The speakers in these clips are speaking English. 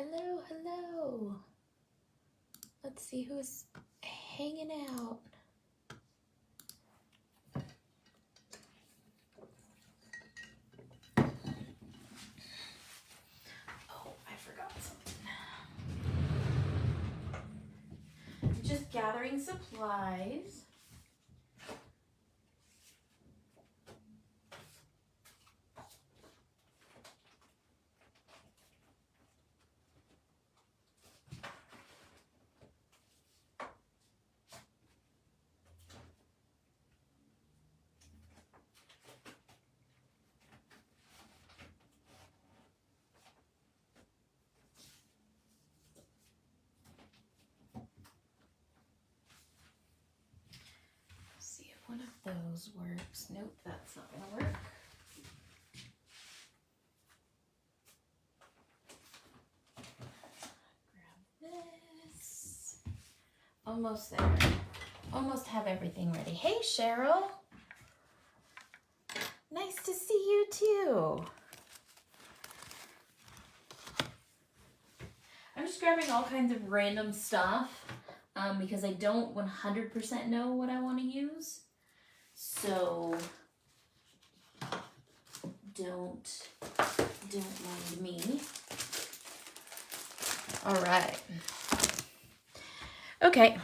Hello, hello. Let's see who's hanging out. Oh, I forgot something. Just gathering supplies. See if one of those works. Nope, that's not gonna work. Grab this. Almost there. Almost have everything ready. Hey, Cheryl. Nice to see you too. I'm just grabbing all kinds of random stuff because I don't 100% know what I want to use. So don't mind me. All right. Okay.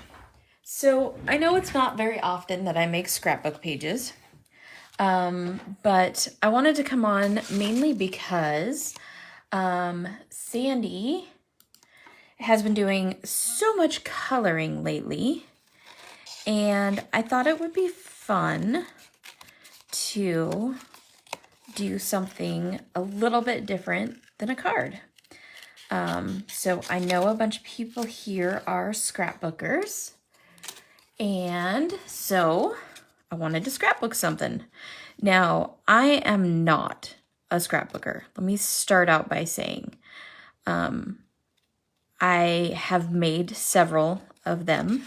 So I know it's not very often that I make scrapbook pages, but I wanted to come on mainly because Sandy has been doing so much coloring lately, and I thought it would be fun to do something a little bit different than a card. So I know a bunch of people here are scrapbookers, and so I wanted to scrapbook something. Now, I am not a scrapbooker. Let me start out by saying, I have made several of them.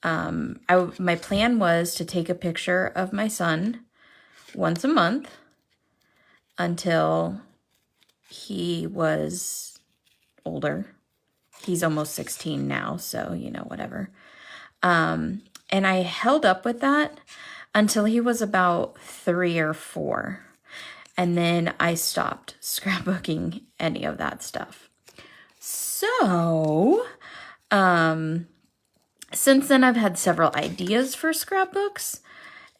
My plan was to take a picture of my son once a month until he was older. He's almost 16 now, so, you know, whatever. And I held up with that until he was about 3 or 4. And then I stopped scrapbooking any of that stuff. So, since then I've had several ideas for scrapbooks,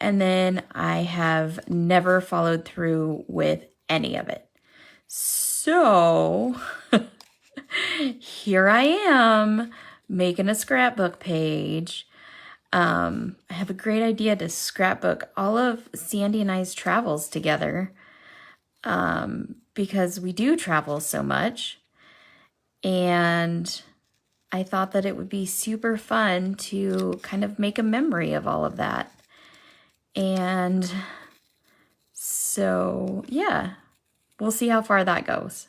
and then I have never followed through with any of it. So, here I am making a scrapbook page. I have a great idea to scrapbook all of Sandy and I's travels together, because we do travel so much. And I thought that it would be super fun to kind of make a memory of all of that. And so, yeah, we'll see how far that goes.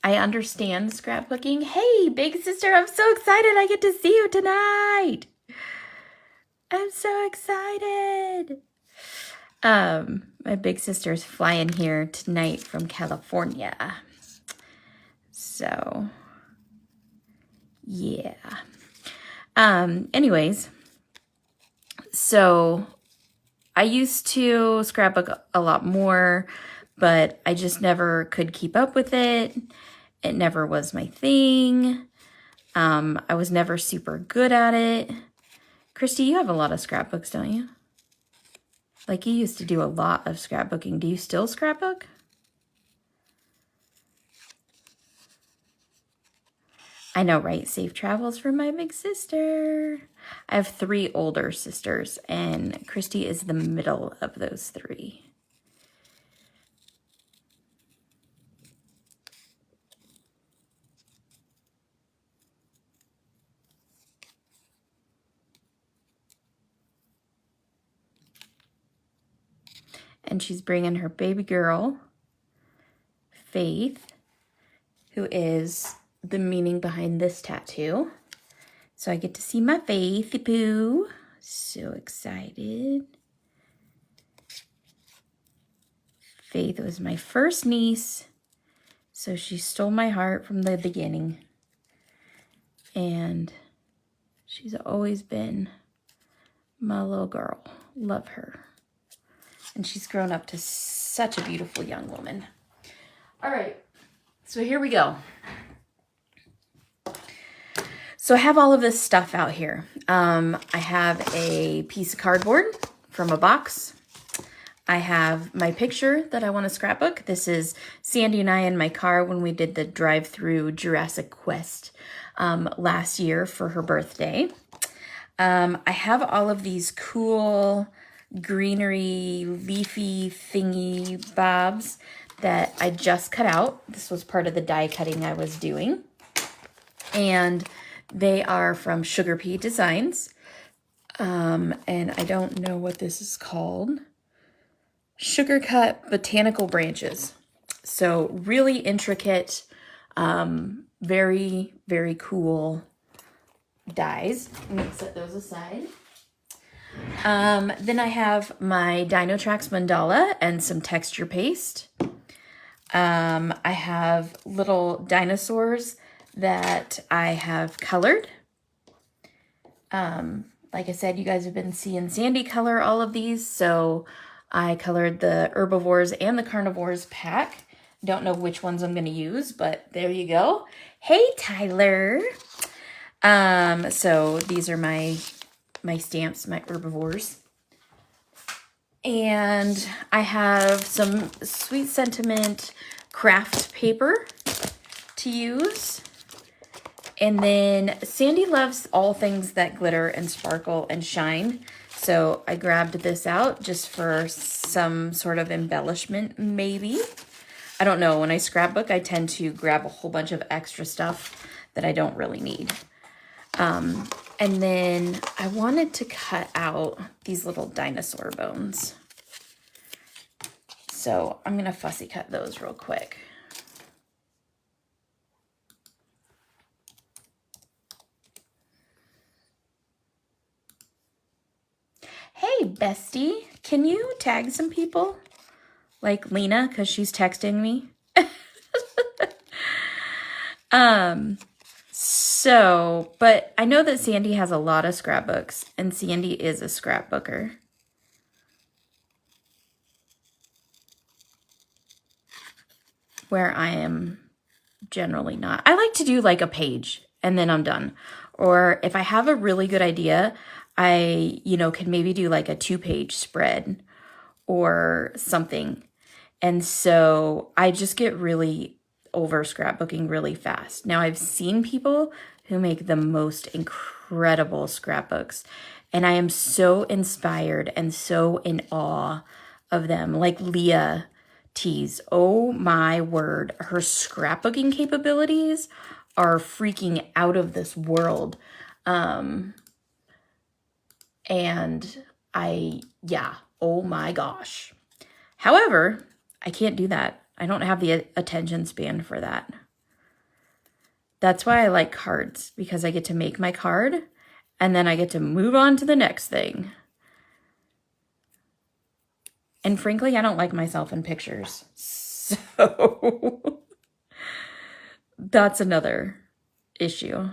I understand scrapbooking. Hey, big sister, I'm so excited I get to see you tonight. I'm so excited. My big sister's flying here tonight from California. So, yeah. Anyways, so I used to scrapbook a lot more, but I just never could keep up with it. It never was my thing. I was never super good at it. Christy, you have a lot of scrapbooks, don't you? Like, you used to do a lot of scrapbooking. Do you still scrapbook? I know, right? Safe travels for my big sister. I have 3 older sisters, and Christy is the middle of those 3. And she's bringing her baby girl, Faith, who is the meaning behind this tattoo. So I get to see my Faithy Poo. So excited. Faith was my first niece, So she stole my heart from the beginning. And she's always been my little girl. Love her. And she's grown up to such a beautiful young woman. All right, so here we go. So I have all of this stuff out here. I have a piece of cardboard from a box. I have my picture that I want to scrapbook. This is Sandy and I in my car when we did the drive-through Jurassic Quest last year for her birthday. I have all of these cool greenery, leafy thingy bobs that I just cut out. This was part of the die cutting I was doing. And they are from Sugar Pea Designs. And I don't know what this is called. Sugar cut botanical branches. So really intricate, very, very cool dies. I'm going to set those aside. Then I have my Dino Tracks mandala and some texture paste. I have little dinosaurs that I have colored. Like I said, you guys have been seeing Sandy color all of these, so I colored the herbivores and the carnivores pack. Don't know which ones I'm going to use, but there you go. Hey, Tyler. So these are my stamps, my herbivores. And I have some Sweet Sentiment craft paper to use. And then Sandy loves all things that glitter and sparkle and shine. So I grabbed this out just for some sort of embellishment, maybe. I don't know. When I scrapbook, I tend to grab a whole bunch of extra stuff that I don't really need. And then I wanted to cut out these little dinosaur bones. So I'm going to fussy cut those real quick. Hey, bestie, can you tag some people? Like Lena, because she's texting me. But I know that Sandy has a lot of scrapbooks, and Sandy is a scrapbooker. Where I am generally not. I like to do like a page, and then I'm done. Or if I have a really good idea, I, can maybe do like a 2-page spread or something. And so I just get really over scrapbooking really fast. Now I've seen people who make the most incredible scrapbooks, and I am so inspired and so in awe of them. Like Leah T's. Oh my word. Her scrapbooking capabilities are freaking out of this world. And oh my gosh. However, I can't do that. I don't have the attention span for that. That's why I like cards, because I get to make my card and then I get to move on to the next thing. And frankly, I don't like myself in pictures. So that's another issue.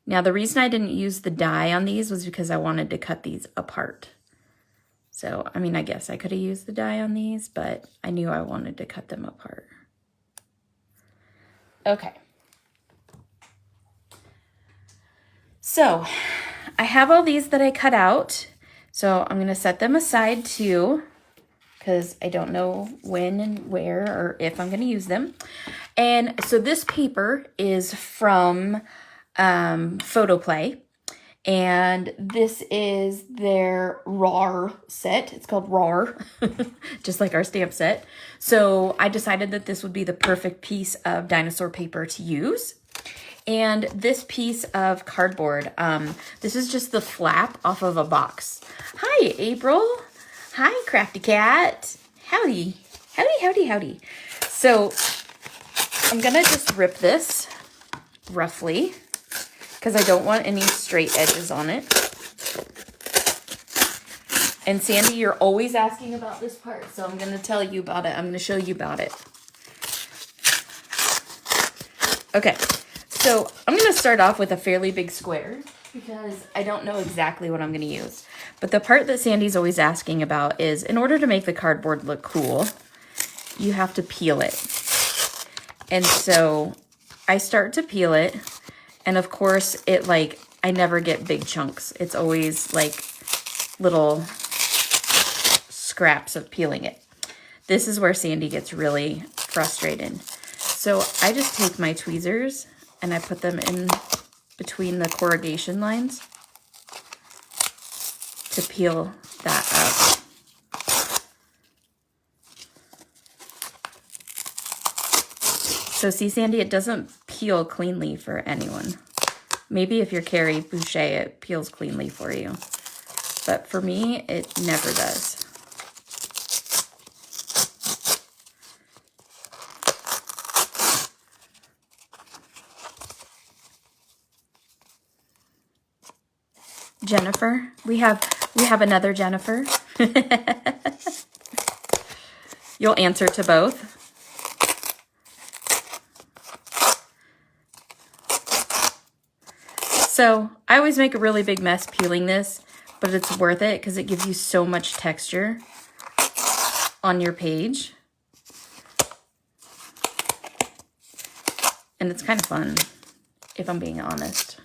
Now, the reason I didn't use the die on these was because I wanted to cut these apart. So, I mean, I guess I could have used the die on these, but I knew I wanted to cut them apart. Okay. So, I have all these that I cut out. So, I'm going to set them aside too, because I don't know when and where or if I'm going to use them. And so this paper is from Photoplay, and this is their RAR set. It's called RAR, just like our stamp set. So I decided that this would be the perfect piece of dinosaur paper to use. And this piece of cardboard, this is just the flap off of a box. Hi, April. Hi, Crafty Cat. Howdy. Howdy, howdy, howdy. So I'm gonna just rip this roughly, because I don't want any straight edges on it. And Sandy, you're always asking about this part, so I'm going to tell you about it. I'm going to show you about it. Okay, so I'm going to start off with a fairly big square because I don't know exactly what I'm going to use. But the part that Sandy's always asking about is, in order to make the cardboard look cool, you have to peel it. And so I start to peel it, and of course, I never get big chunks. It's always like little scraps of peeling it. This is where Sandy gets really frustrated. So I just take my tweezers and I put them in between the corrugation lines to peel that up. So see, Sandy, it doesn't peel cleanly for anyone. Maybe if you're Carrie Boucher, it peels cleanly for you. But for me, it never does. Jennifer, we have another Jennifer. You'll answer to both. So I always make a really big mess peeling this, but it's worth it because it gives you so much texture on your page. And it's kind of fun, if I'm being honest.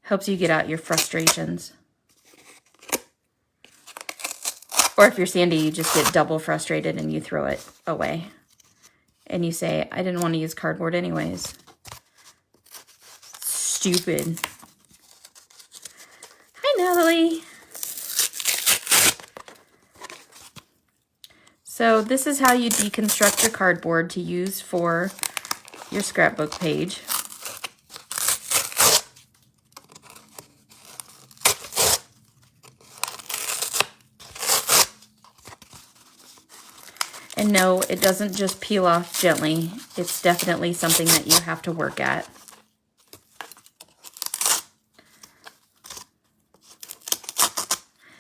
Helps you get out your frustrations. Or if you're Sandy, you just get double frustrated and you throw it away. And you say, I didn't want to use cardboard anyways. Stupid. Hi, Natalie. So this is how you deconstruct your cardboard to use for your scrapbook page. And no, it doesn't just peel off gently. It's definitely something that you have to work at.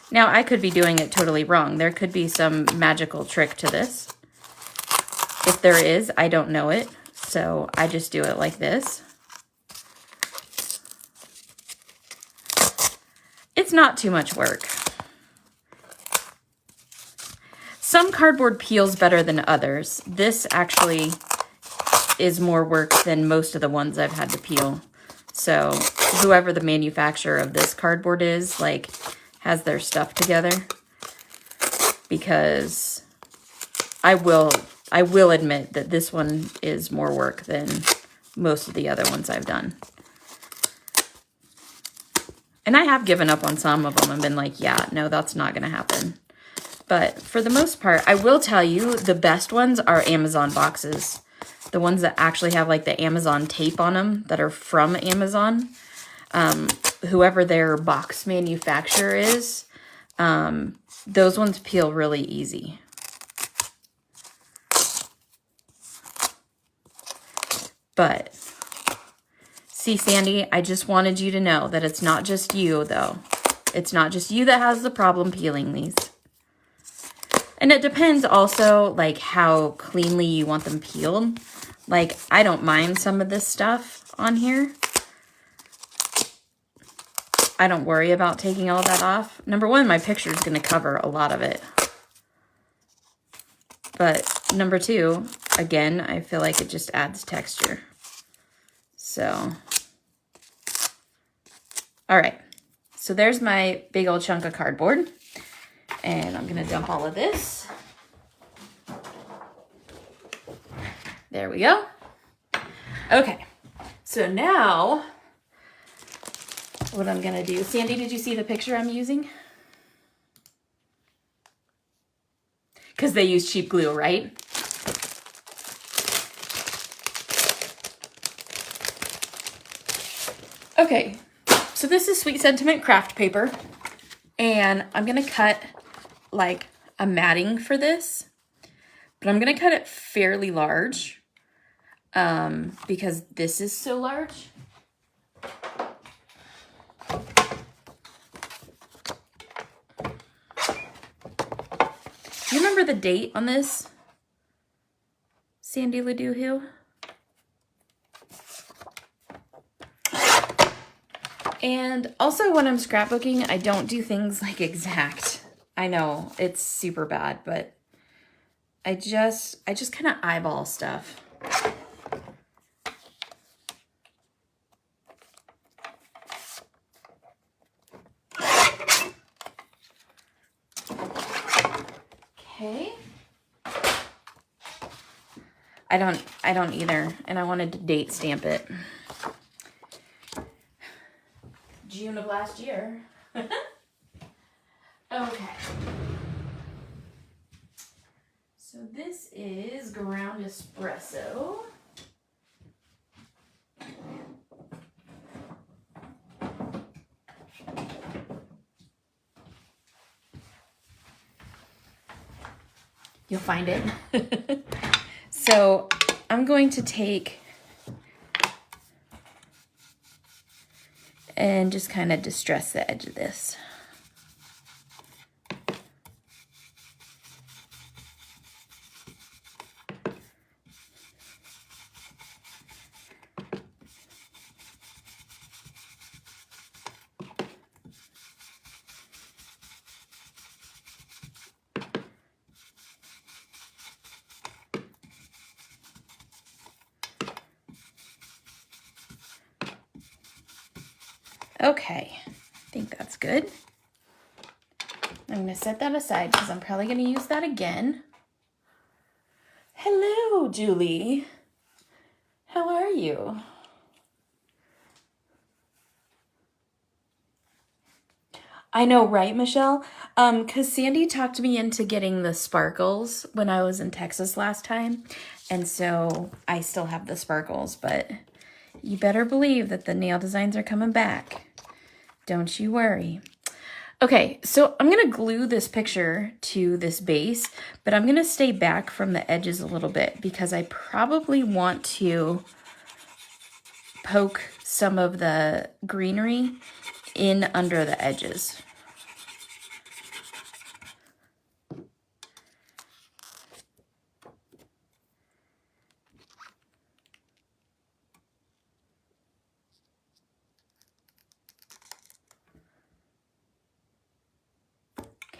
Now, I could be doing it totally wrong. There could be some magical trick to this. If there is, I don't know it. So I just do it like this. It's not too much work. Some cardboard peels better than others. This actually is more work than most of the ones I've had to peel. So whoever the manufacturer of this cardboard is, like, has their stuff together. Because I will admit that this one is more work than most of the other ones I've done. And I have given up on some of them and been like, yeah, no, that's not going to happen. But for the most part, I will tell you the best ones are Amazon boxes. The ones that actually have like the Amazon tape on them that are from Amazon. Whoever their box manufacturer is, those ones peel really easy. But see, Sandy, I just wanted you to know that it's not just you, though. It's not just you that has the problem peeling these. And it depends also, like, how cleanly you want them peeled. Like, I don't mind some of this stuff on here. I don't worry about taking all that off. Number one, my picture is going to cover a lot of it. But number two, again, I feel like it just adds texture. So, all right. So there's my big old chunk of cardboard. And I'm going to dump all of this. There we go. Okay. So now, what I'm going to do. Sandy, did you see the picture I'm using? Because they use cheap glue, right? Okay. So this is Sweet Sentiment craft paper. And I'm going to cut like a matting for this, but I'm going to cut it fairly large because this is so large. Do you remember the date on this, Sandy Ladoohoo? And also when I'm scrapbooking, I don't do things like exact. I know it's super bad, but I just kind of eyeball stuff. Okay. I don't either, and I wanted to date stamp it. June of last year. Okay. So this is ground espresso. You'll find it. So I'm going to take and just kind of distress the edge of this. Okay, I think that's good. I'm going to set that aside because I'm probably going to use that again. Hello, Julie. How are you? I know, right, Michelle? Because Sandy talked me into getting the sparkles when I was in Texas last time. And so I still have the sparkles, but you better believe that the nail designs are coming back. Don't you worry. Okay, so I'm going to glue this picture to this base, but I'm going to stay back from the edges a little bit because I probably want to poke some of the greenery in under the edges.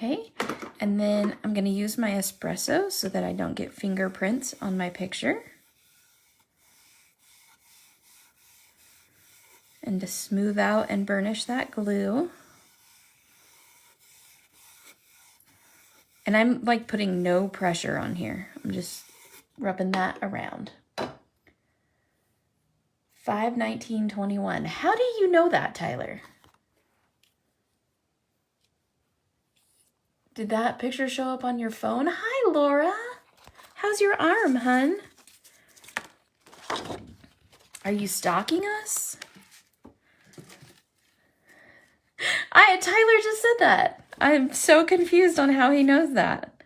Okay, and then I'm going to use my espresso so that I don't get fingerprints on my picture. And to smooth out and burnish that glue. And I'm like putting no pressure on here. I'm just rubbing that around. 5/19/21. How do you know that, Tyler? Did that picture show up on your phone? Hi, Laura. How's your arm, hun? Are you stalking us? Tyler just said that. I'm so confused on how he knows that.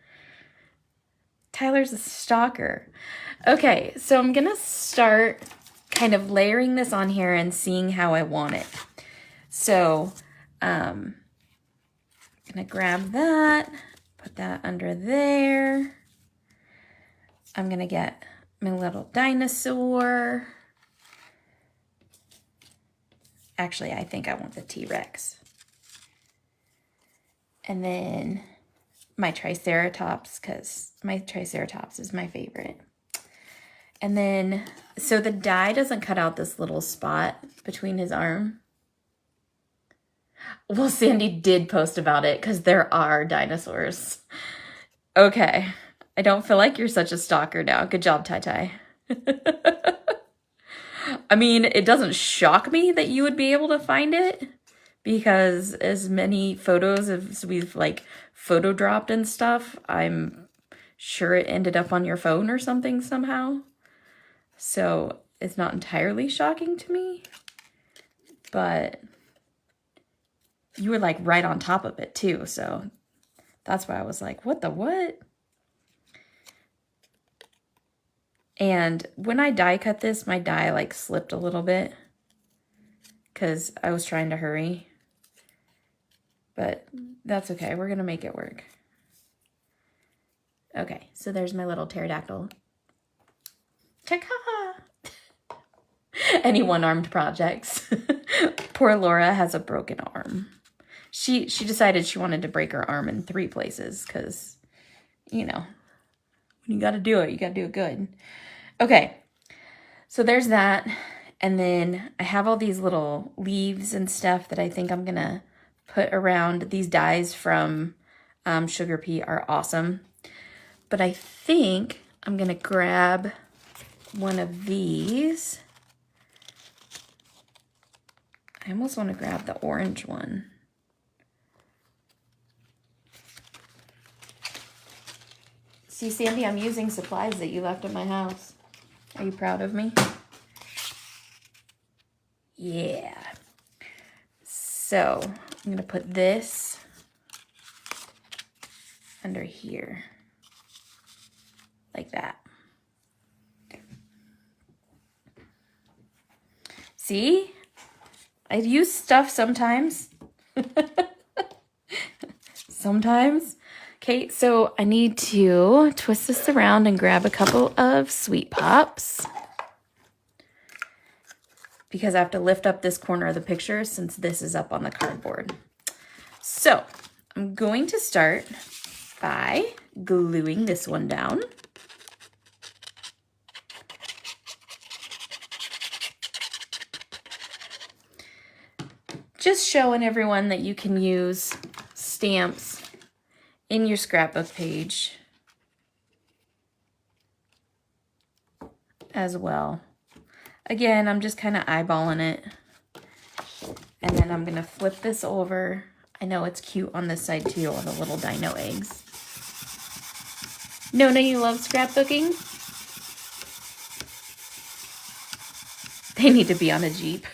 Tyler's a stalker. Okay, so I'm gonna start kind of layering this on here and seeing how I want it. So, I'm gonna grab that, put that under there. I'm gonna get my little dinosaur. Actually, I think I want the T-Rex. And then my Triceratops, because my Triceratops is my favorite. And then, so the die doesn't cut out this little spot between his arm. Well, Sandy did post about it because there are dinosaurs. Okay. I don't feel like you're such a stalker now. Good job, Tai Tai. I mean, it doesn't shock me that you would be able to find it because as many photos as we've like photo dropped and stuff, I'm sure it ended up on your phone or something somehow. So it's not entirely shocking to me, but you were like right on top of it too. So that's why I was like, what the what? And when I die cut this, my die like slipped a little bit because I was trying to hurry. But that's okay. We're going to make it work. Okay, so there's my little pterodactyl. Chaka! Any one-armed projects. Poor Laura has a broken arm. She decided she wanted to break her arm in 3 places because, you know, when you got to do it, you got to do it good. Okay, so there's that. And then I have all these little leaves and stuff that I think I'm going to put around. These dies from Sugar Pea are awesome. But I think I'm going to grab one of these. I almost want to grab the orange one. See, Sandy, I'm using supplies that you left at my house. Are you proud of me? Yeah. So I'm going to put this under here. Like that. See? I use stuff sometimes. Sometimes. Okay, so I need to twist this around and grab a couple of Sweet Pops. Because I have to lift up this corner of the picture since this is up on the cardboard. So I'm going to start by gluing this one down. Just showing everyone that you can use stamps in your scrapbook page as well. Again, I'm just kind of eyeballing it. And then I'm going to flip this over. I know it's cute on this side too, all the little dino eggs. Nona, you love scrapbooking? They need to be on a Jeep.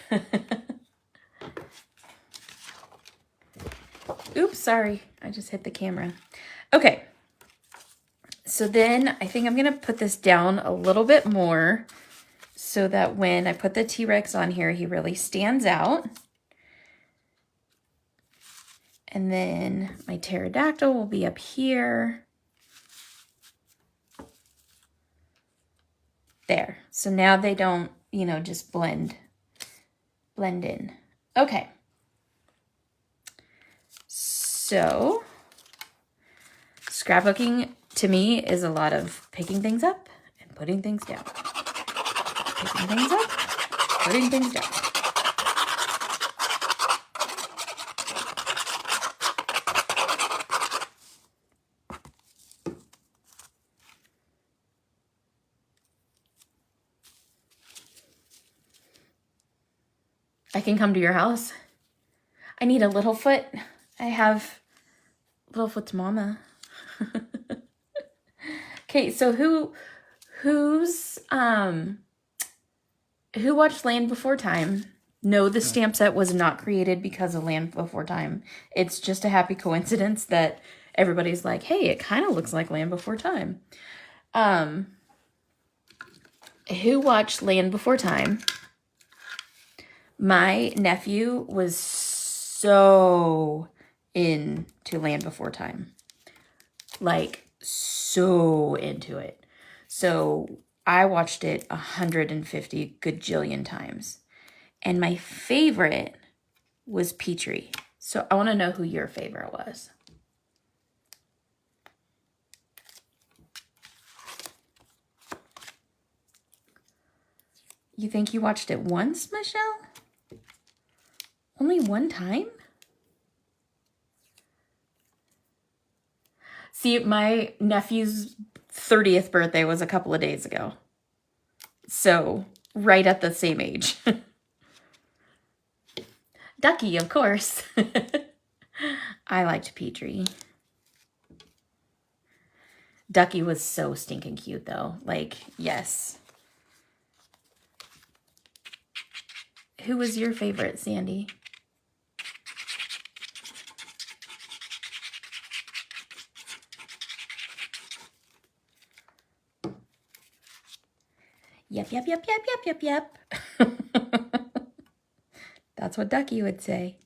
Oops, sorry. I just hit the camera. Okay. So then I think I'm going to put this down a little bit more so that when I put the T-Rex on here, he really stands out. And then my pterodactyl will be up here. There. So now they don't, you know, just blend in. Okay. So scrapbooking to me is a lot of picking things up and putting things down. Picking things up, putting things down. I can come to your house. I need a Littlefoot. I have Littlefoot's mama. Okay, so who watched Land Before Time? No, the stamp set was not created because of Land Before Time. It's just a happy coincidence that everybody's like, hey, it kind of looks like Land Before Time. Who watched Land Before Time? My nephew was so into Land Before Time. Like, so into it. So I watched it 150 gajillion times. And my favorite was Petrie. So I want to know who your favorite was. You think you watched it once, Michelle? Only one time? See, my nephew's 30th birthday was a couple of days ago. So, right at the same age. Ducky, of course. I liked Petrie. Ducky was so stinking cute, though. Like, yes. Who was your favorite, Sandy? Yep, yep, yep, yep, yep, yep, yep. That's what Ducky would say.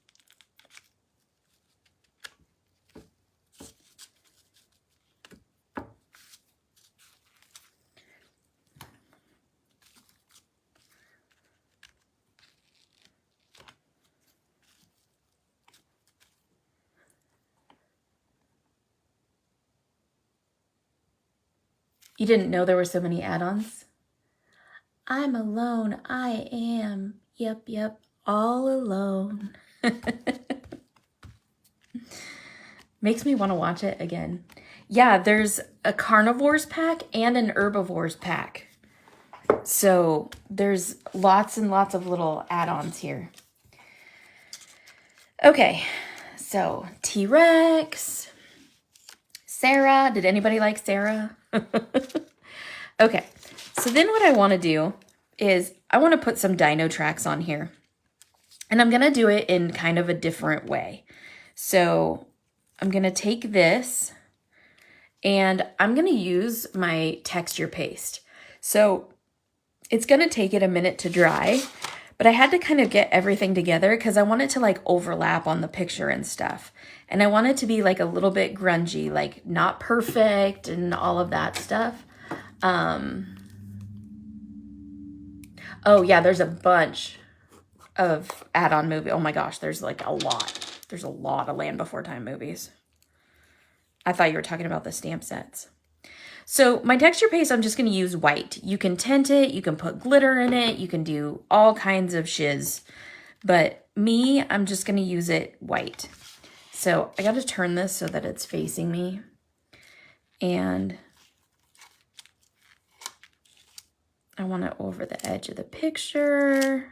You didn't know there were so many add-ons? I'm alone. I am. Yep. All alone. Makes me want to watch it again. Yeah, there's a carnivores pack and an herbivores pack. So there's lots and lots of little add-ons here. Okay, so T-Rex, Sarah. Did anybody like Sarah? Okay, so then what I want to do is I want to put some dino tracks on here. And I'm going to do it in kind of a different way. So I'm going to take this and I'm going to use my texture paste. So it's going to take it a minute to dry, but I had to kind of get everything together because I want it to like overlap on the picture and stuff. And I want it to be like a little bit grungy, like not perfect and all of that stuff. Oh yeah, there's a bunch of add-on movie. Oh my gosh, there's like a lot. There's a lot of Land Before Time movies. I thought you were talking about the stamp sets. So my texture paste, I'm just going to use white. You can tint it, you can put glitter in it, you can do all kinds of shiz. But me, I'm just going to use it white. So I got to turn this so that it's facing me. And I want it over the edge of the picture.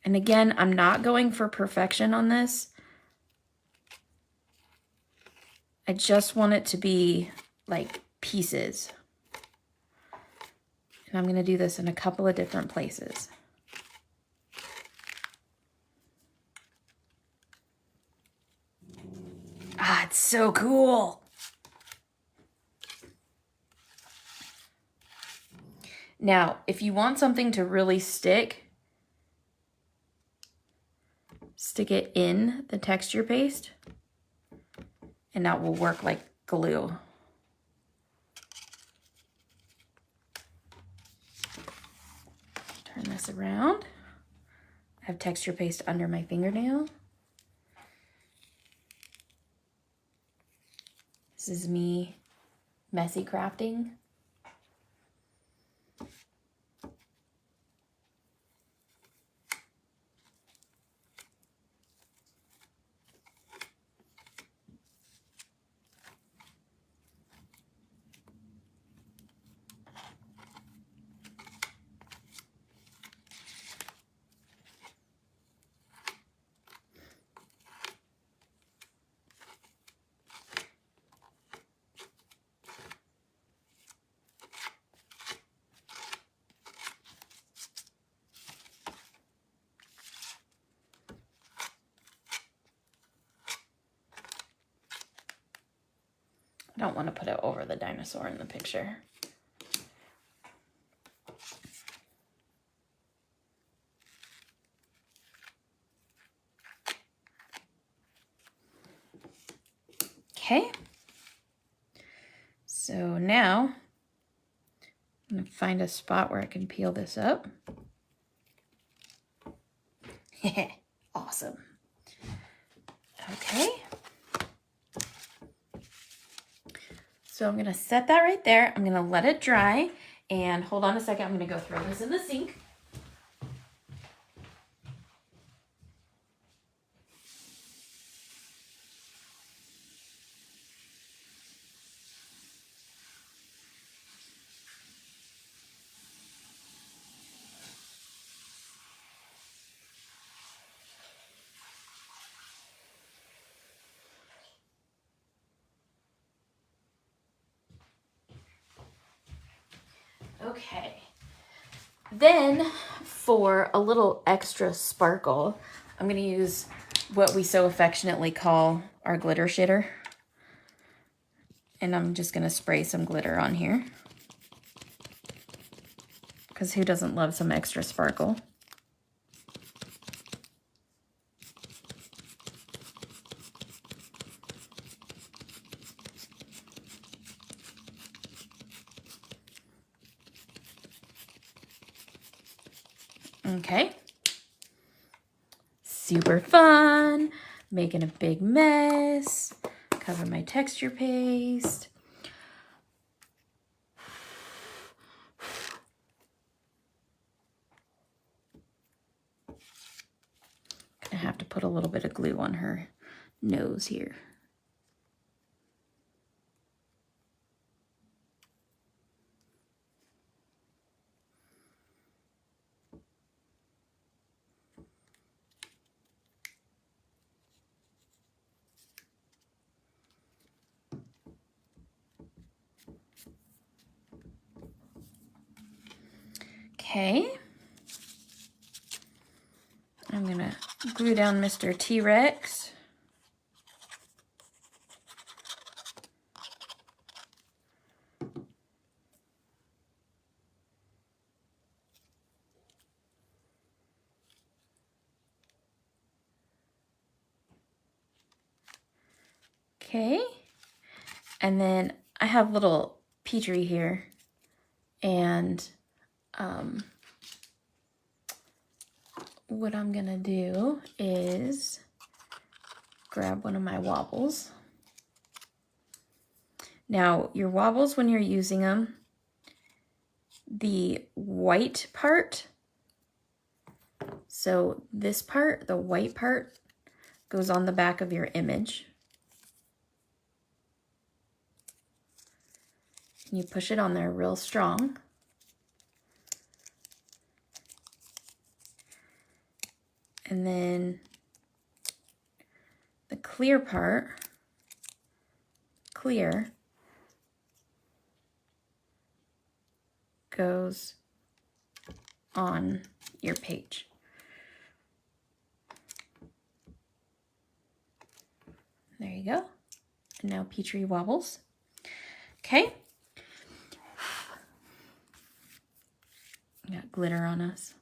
And again, I'm not going for perfection on this. I just want it to be like pieces. And I'm going to do this in a couple of different places. Ah, it's so cool. Now, if you want something to really stick it in the texture paste, and that will work like glue. Turn this around. I have texture paste under my fingernail. This is me messy crafting. I don't want to put it over the dinosaur in the picture. Okay. So now I'm going to find a spot where I can peel this up. Awesome. Okay. So I'm going to set that right there. I'm going to let it dry. And hold on a second. I'm going to go throw this in the sink. Okay. Then for a little extra sparkle, I'm going to use what we so affectionately call our glitter shitter. And I'm just going to spray some glitter on here. Because who doesn't love some extra sparkle? Okay. Super fun. Making a big mess. Cover my texture paste. Gonna have to put a little bit of glue on her nose here. Okay. I'm gonna glue down Mr. T-Rex. Okay. And then I have little Petrie here, and what I'm gonna do is grab one of my wobbles. Now, your wobbles, when you're using them, the white part, so this part, the white part, goes on the back of your image. You push it on there real strong. And then the clear part, clear, goes on your page. There you go. And now Petrie wobbles. Okay. Got glitter on us.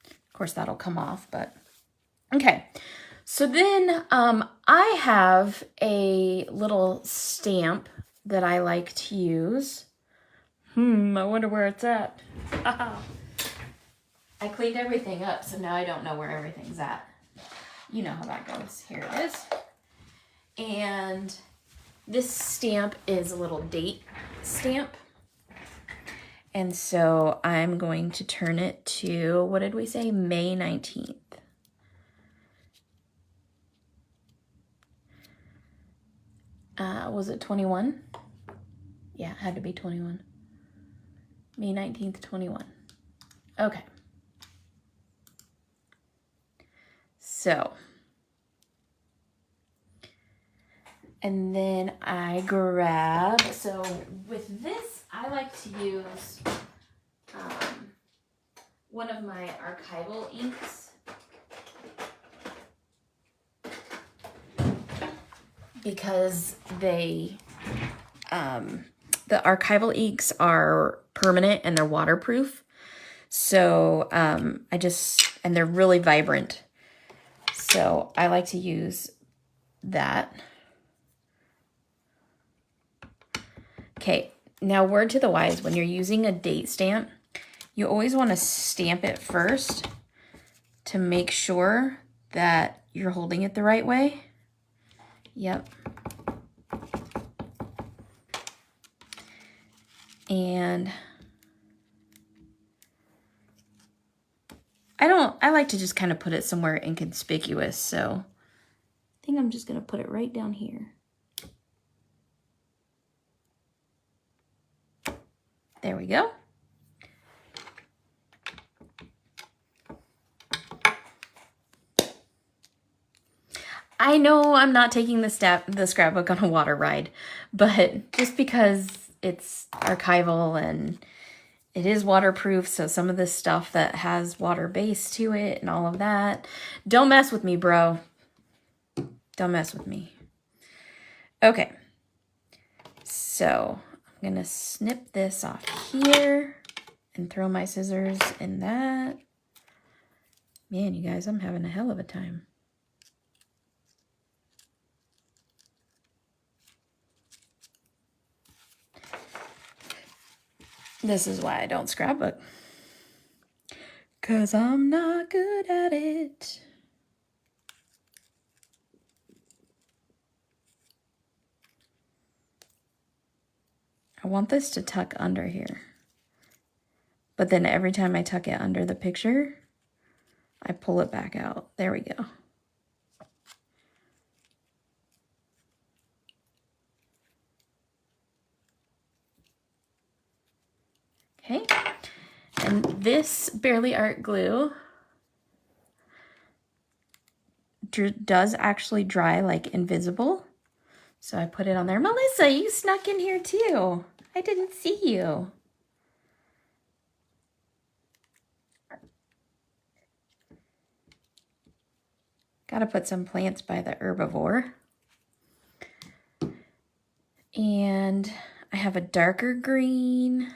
Of course, that'll come off, but okay. So then I have a little stamp that I like to use. I wonder where it's at. I cleaned everything up, so now I don't know where everything's at. You know how that goes. Here it is. And this stamp is a little date stamp. And so I'm going to turn it to, what did we say? May 19th. Was it 21? Yeah, it had to be 21. May 19th, 21. Okay. So, and then I grab, so with this, I like to use one of my archival inks. Because they, the archival inks are permanent and they're waterproof. So and they're really vibrant. So I like to use that. Okay, now word to the wise, when you're using a date stamp, you always want to stamp it first to make sure that you're holding it the right way. Yep. And I like to just kind of put it somewhere inconspicuous, so I think I'm just going to put it right down here. There we go. I know I'm not taking the scrapbook on a water ride, but just because it's archival and it is waterproof, so some of this stuff that has water base to it and all of that, don't mess with me, bro. Don't mess with me. Okay, so I'm gonna snip this off here and throw my scissors in that. Man, you guys, I'm having a hell of a time. This is why I don't scrapbook. 'Cause I'm not good at it. I want this to tuck under here. But then every time I tuck it under the picture, I pull it back out. There we go. Okay. And this Barely Art glue does actually dry like invisible. So I put it on there. Melissa, you snuck in here too. I didn't see you. Gotta put some plants by the herbivore. And I have a darker green.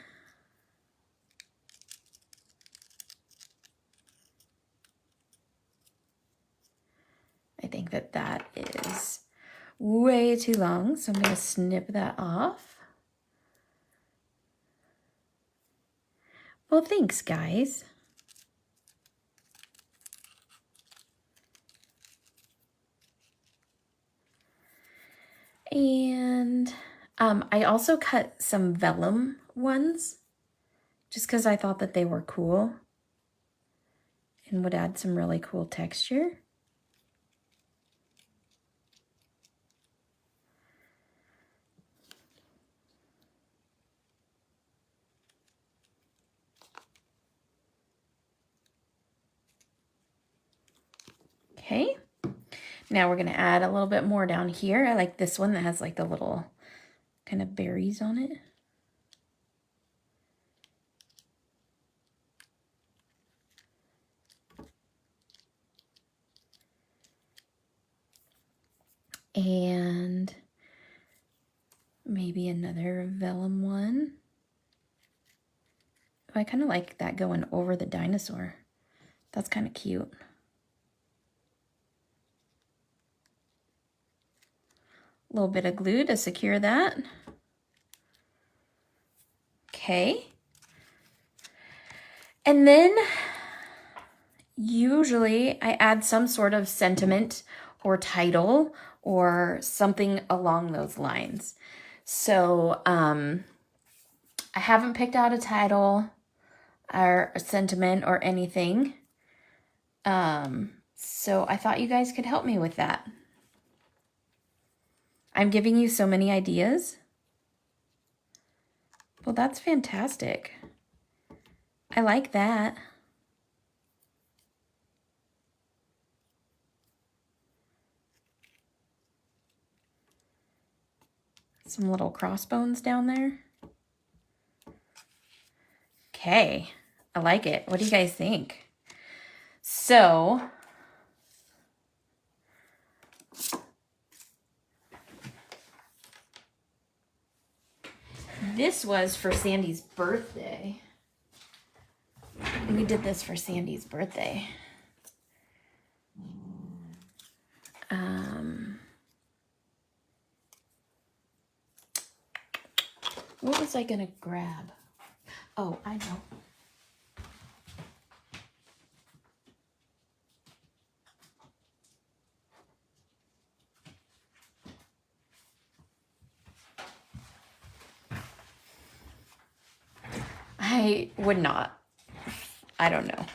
I think that is way too long, so I'm gonna snip that off. Well, thanks, guys. And I also cut some vellum ones just because I thought that they were cool and would add some really cool texture. Okay, now we're gonna add a little bit more down here. I like this one that has like the little kind of berries on it. And maybe another vellum one. Oh, I kind of like that going over the dinosaur. That's kind of cute. A little bit of glue to secure that. Okay. And then usually I add some sort of sentiment or title or something along those lines. So I haven't picked out a title or a sentiment or anything. So I thought you guys could help me with that. I'm giving you so many ideas. Well, that's fantastic. I like that. Some little crossbones down there. Okay, I like it. What do you guys think? So, this was for Sandy's birthday. We did this for Sandy's birthday. What was I gonna grab? Oh, I know. I would not. I don't know.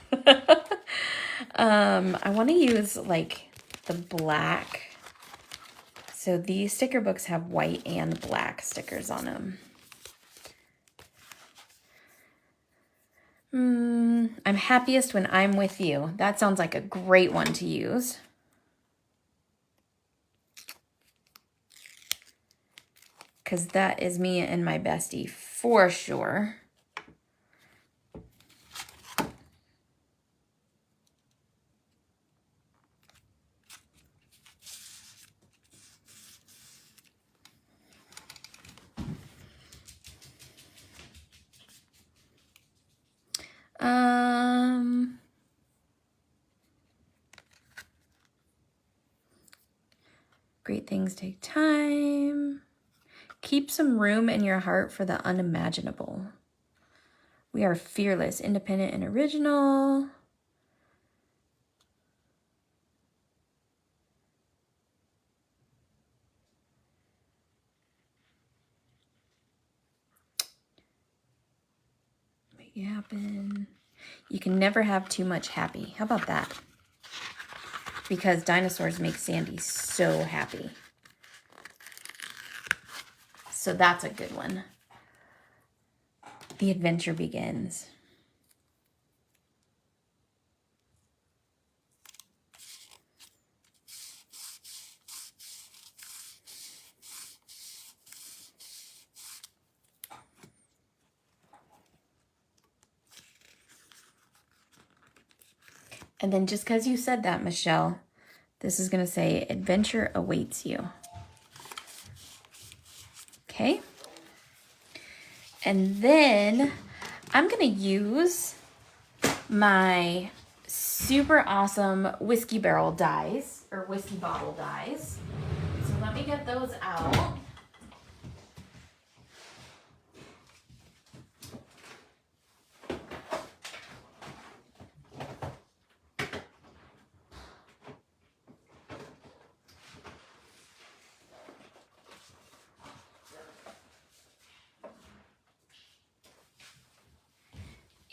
I want to use like the black. So these sticker books have white and black stickers on them. I'm happiest when I'm with you. That sounds like a great one to use. Because that is me and my bestie for sure. Great things take time. Keep some room in your heart for the unimaginable. We are fearless, independent, and original. yapping. You can never have too much happy. How about that? Because dinosaurs make Sandy so happy. So that's a good one. The adventure begins. And then just because you said that, Michelle, this is going to say, adventure awaits you. Okay. And then I'm going to use my super awesome whiskey barrel dies, or whiskey bottle dies. So let me get those out.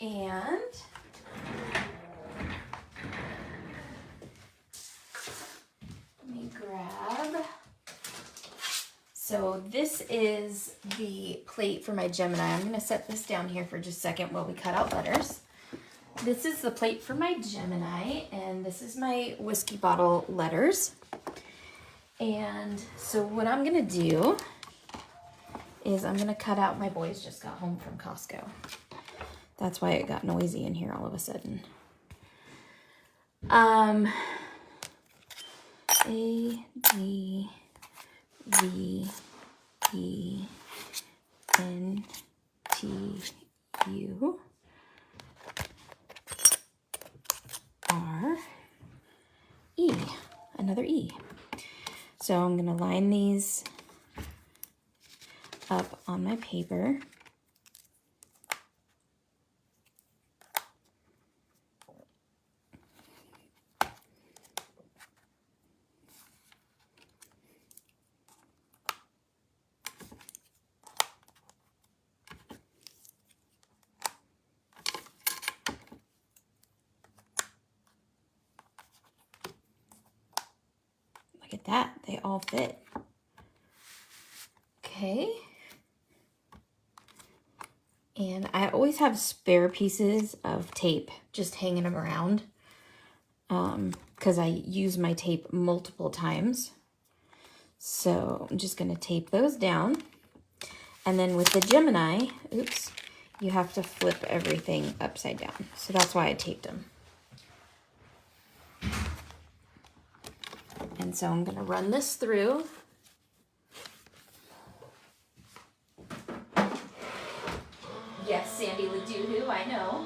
And let me grab. So this is the plate for my Gemini. I'm going to set this down here for just a second while we cut out letters. This is the plate for my Gemini, and this is my whiskey bottle letters. And so what I'm going to do is I'm going to cut out, my boys just got home from Costco. That's why it got noisy in here all of a sudden. A, D, V, E, N, T, U, R, E. Another E. So I'm going to line these up on my paper. Look at that, they all fit. Okay. And I always have spare pieces of tape just hanging them around because I use my tape multiple times. So I'm just going to tape those down. And then with the Gemini, oops, you have to flip everything upside down. So that's why I taped them. And so I'm going to run this through. Yes, Sandy Ladoohoo, I know.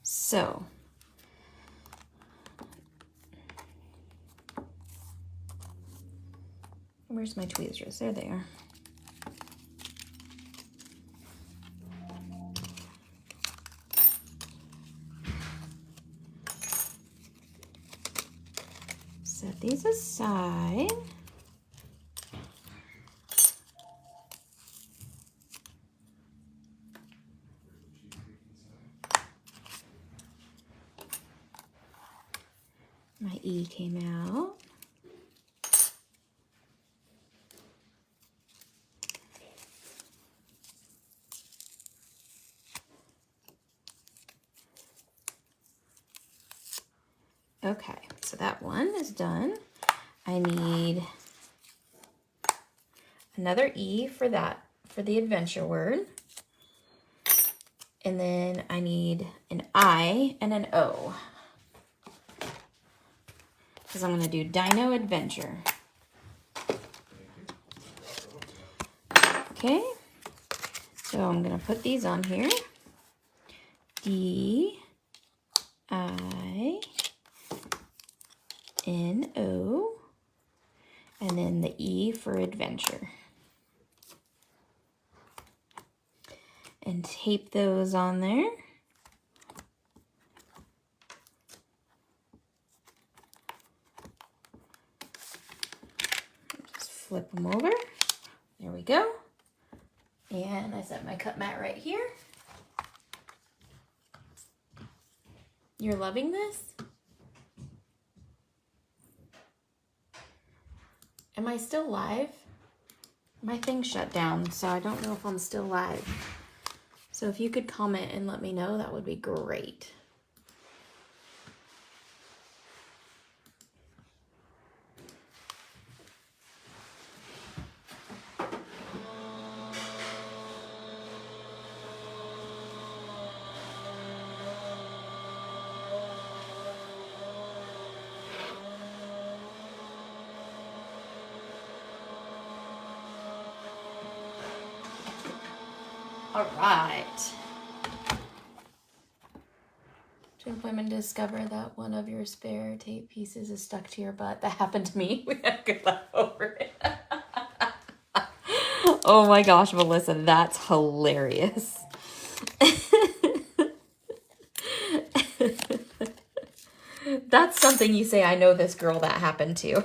So, where's my tweezers? There they are. Set these aside. My E came out. Okay, so that one is done. I need another E for that, for the adventure word. And then I need an I and an O, because I'm going to do Dino Adventure. Okay, so I'm going to put these on here. D, I, N, O, and then the E for adventure. And tape those on there. Just flip them over. There we go. And I set my cut mat right here. You're loving this? Am I still live? My thing shut down, so I don't know if I'm still live. So if you could comment and let me know, that would be great. All right. To women discover that one of your spare tape pieces is stuck to your butt. That happened to me. We had a good laugh over it. Oh my gosh, Melissa, that's hilarious. That's something you say, I know this girl that happened to.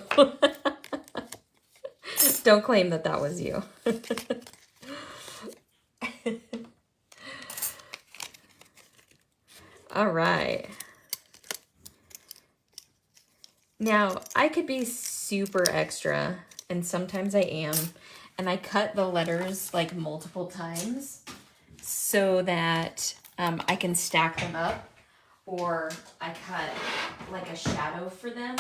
Don't claim that that was you. All right. Now, I could be super extra, and sometimes I am, and I cut the letters like multiple times so that I can stack them up, or I cut like a shadow for them.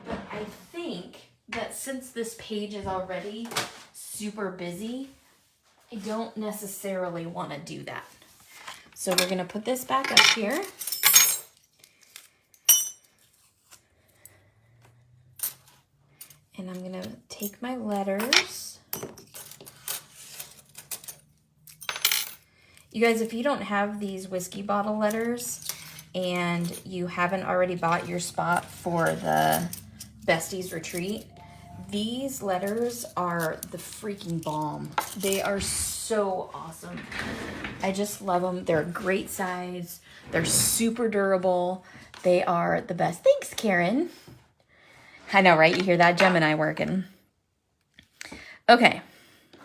But I think that since this page is already super busy, I don't necessarily want to do that. So we're going to put this back up here. And I'm going to take my letters. You guys, if you don't have these whiskey bottle letters and you haven't already bought your spot for the Besties Retreat, these letters are the freaking bomb. They are so awesome. I just love them. They're a great size. They're super durable. They are the best. Thanks, Karen. I know, right? You hear that? Gemini working. Okay.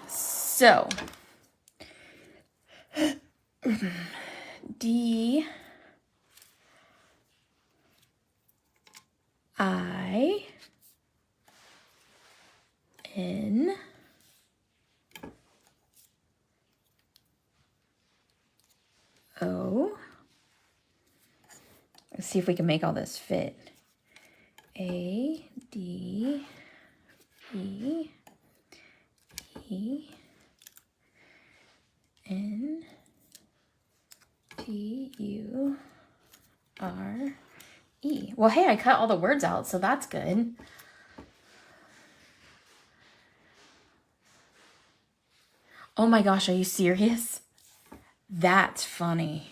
So, D, I, N, O. Let's see if we can make all this fit. A, D, E, E, N, T, U, R, E. Well, hey, I cut all the words out, so that's good. Oh my gosh, are you serious? That's funny.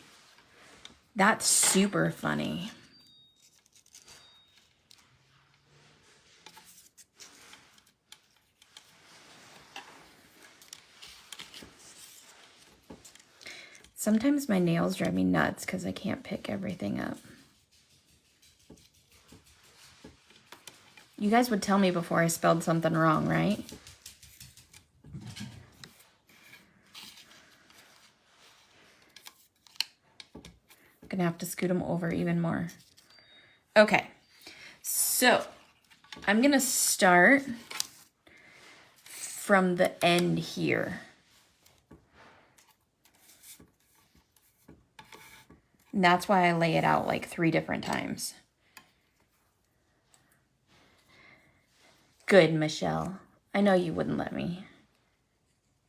That's super funny. Sometimes my nails drive me nuts because I can't pick everything up. You guys would tell me before I spelled something wrong, right? I'm gonna have to scoot them over even more. Okay, so I'm gonna start from the end here. And that's why I lay it out like 3 different times. Good, Michelle. I know you wouldn't let me.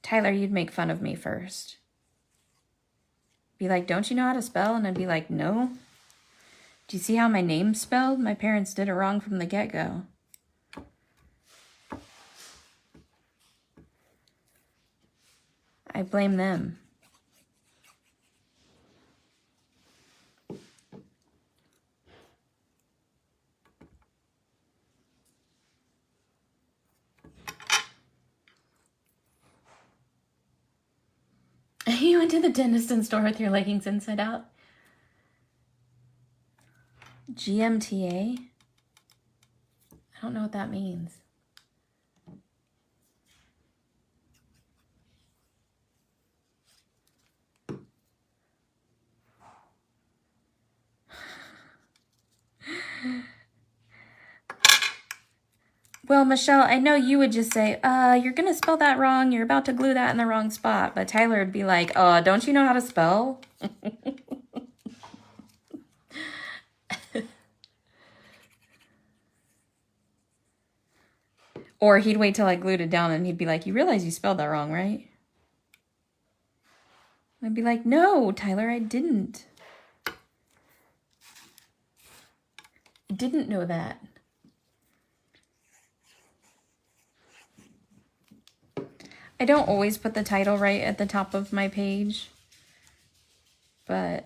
Tyler, you'd make fun of me first. Be like, don't you know how to spell? And I'd be like, no. Do you see how my name's spelled? My parents did it wrong from the get-go. I blame them. You went to the dentist and store with your leggings inside out? GMTA? I don't know what that means. Well, Michelle, I know you would just say, you're going to spell that wrong. You're about to glue that in the wrong spot. But Tyler would be like, don't you know how to spell? Or he'd wait till I glued it down and he'd be like, you realize you spelled that wrong, right? I'd be like, no, Tyler, I didn't. I didn't know that. I don't always put the title right at the top of my page, and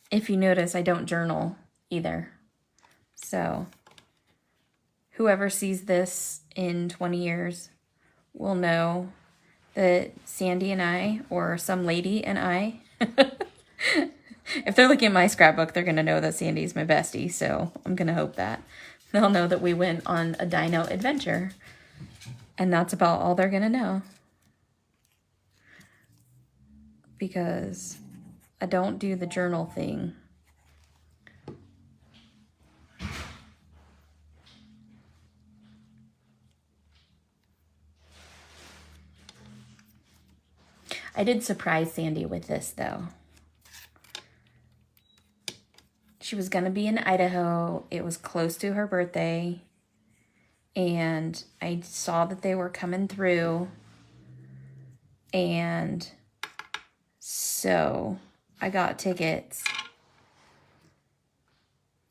if you notice, I don't journal either. So whoever sees this in 20 years will know that Sandy and I, or some lady and I, if they're looking at my scrapbook, they're going to know that Sandy's my bestie, so I'm going to hope that. They'll know that we went on a dino adventure. And that's about all they're going to know. Because I don't do the journal thing. I did surprise Sandy with this, though. She was going to be in Idaho. It was close to her birthday. And I saw that they were coming through. And so I got tickets.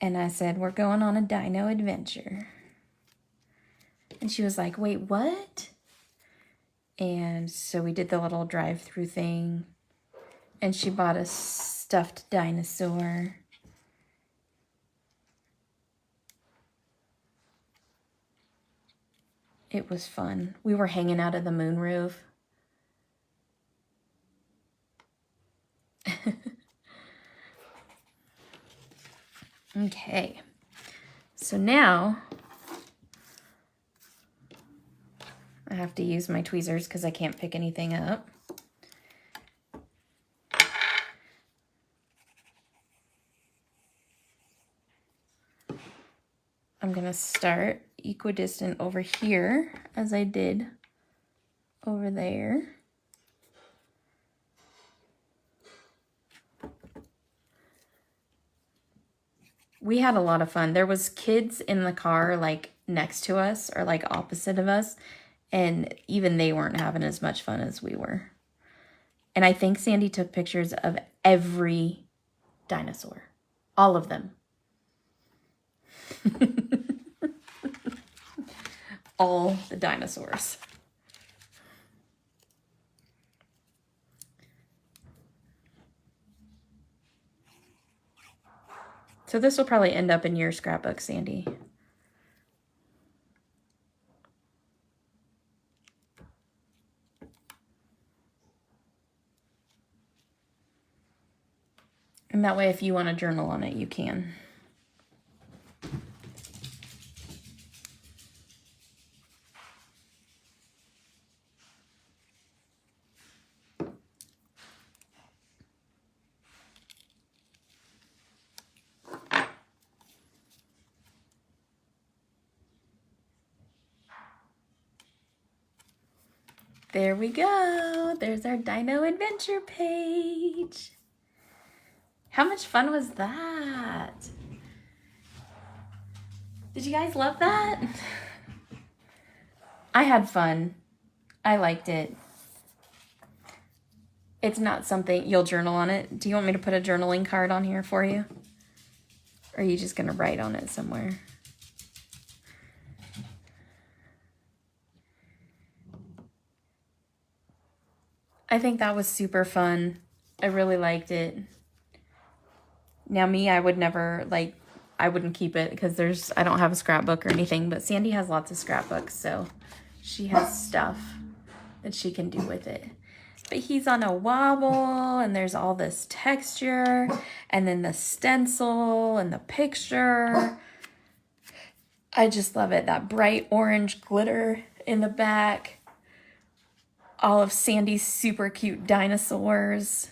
And I said, we're going on a dino adventure. And she was like, wait, what? And so we did the little drive-through thing. And she bought a stuffed dinosaur. It was fun. We were hanging out of the moonroof. Okay. So now I have to use my tweezers because I can't pick anything up. I'm going to start equidistant over here as I did over there. We had a lot of fun. There was kids in the car like next to us or like opposite of us, and even they weren't having as much fun as we were. And I think Sandy took pictures of every dinosaur. All of them. All the dinosaurs. So this will probably end up in your scrapbook, Sandy. And that way, if you want to journal on it, you can. There we go. There's our Dino Adventure page. How much fun was that? Did you guys love that? I had fun. I liked it. It's not something you'll journal on it. Do you want me to put a journaling card on here for you? Or are you just going to write on it somewhere? I think that was super fun. I really liked it. Now me, I would never, I wouldn't keep it because I don't have a scrapbook or anything, but Sandy has lots of scrapbooks, so she has stuff that she can do with it. But he's on a wobble, and there's all this texture, and then the stencil and the picture. I just love it. That bright orange glitter in the back. All of Sandy's super cute dinosaurs.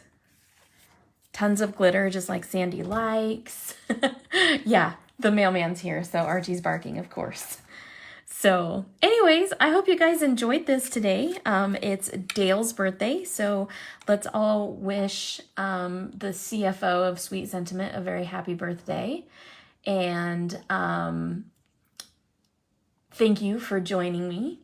Tons of glitter, just like Sandy likes. Yeah, the mailman's here, so Archie's barking, of course. So anyways, I hope you guys enjoyed this today. It's Dale's birthday, so let's all wish the CFO of Sweet Sentiment a very happy birthday. And thank you for joining me.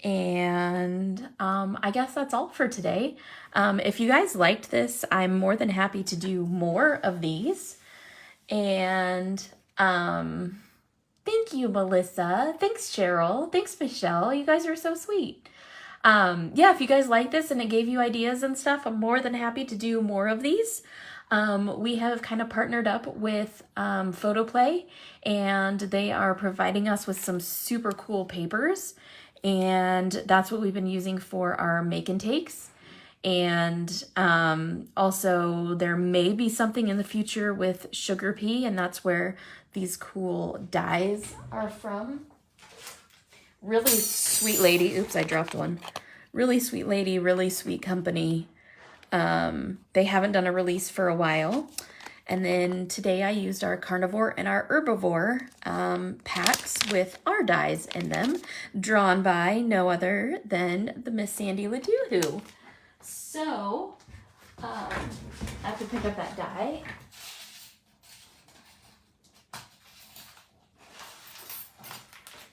And I guess that's all for today. If you guys liked this, I'm more than happy to do more of these. And thank you, Melissa. Thanks, Cheryl. Thanks, Michelle. You guys are so sweet. Yeah, if you guys like this and it gave you ideas and stuff, I'm more than happy to do more of these. We have kind of partnered up with Photoplay, and they are providing us with some super cool papers. And that's what we've been using for our make and takes. And also there may be something in the future with Sugar Pea, and that's where these cool dies are from. Really sweet lady. Oops, I dropped one. Really sweet lady, really sweet company. They haven't done a release for a while. And then today I used our carnivore and our herbivore packs with our dies in them, drawn by no other than the Miss Sandy Ladoo. So, I have to pick up that die.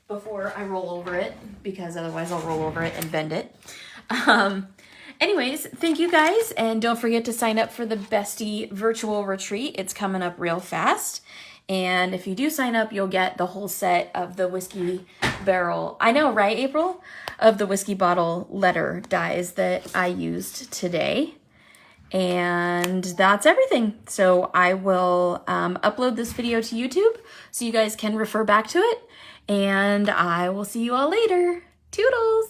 Before I roll over it, because otherwise I'll roll over it and bend it. Anyways, thank you guys, and don't forget to sign up for the Bestie virtual retreat. It's coming up real fast, and if you do sign up, you'll get the whole set of the whiskey barrel. I know, right, April? Of the whiskey bottle letter dies that I used today. And that's everything. So I will upload this video to YouTube so you guys can refer back to it, and I will see you all later. Toodles!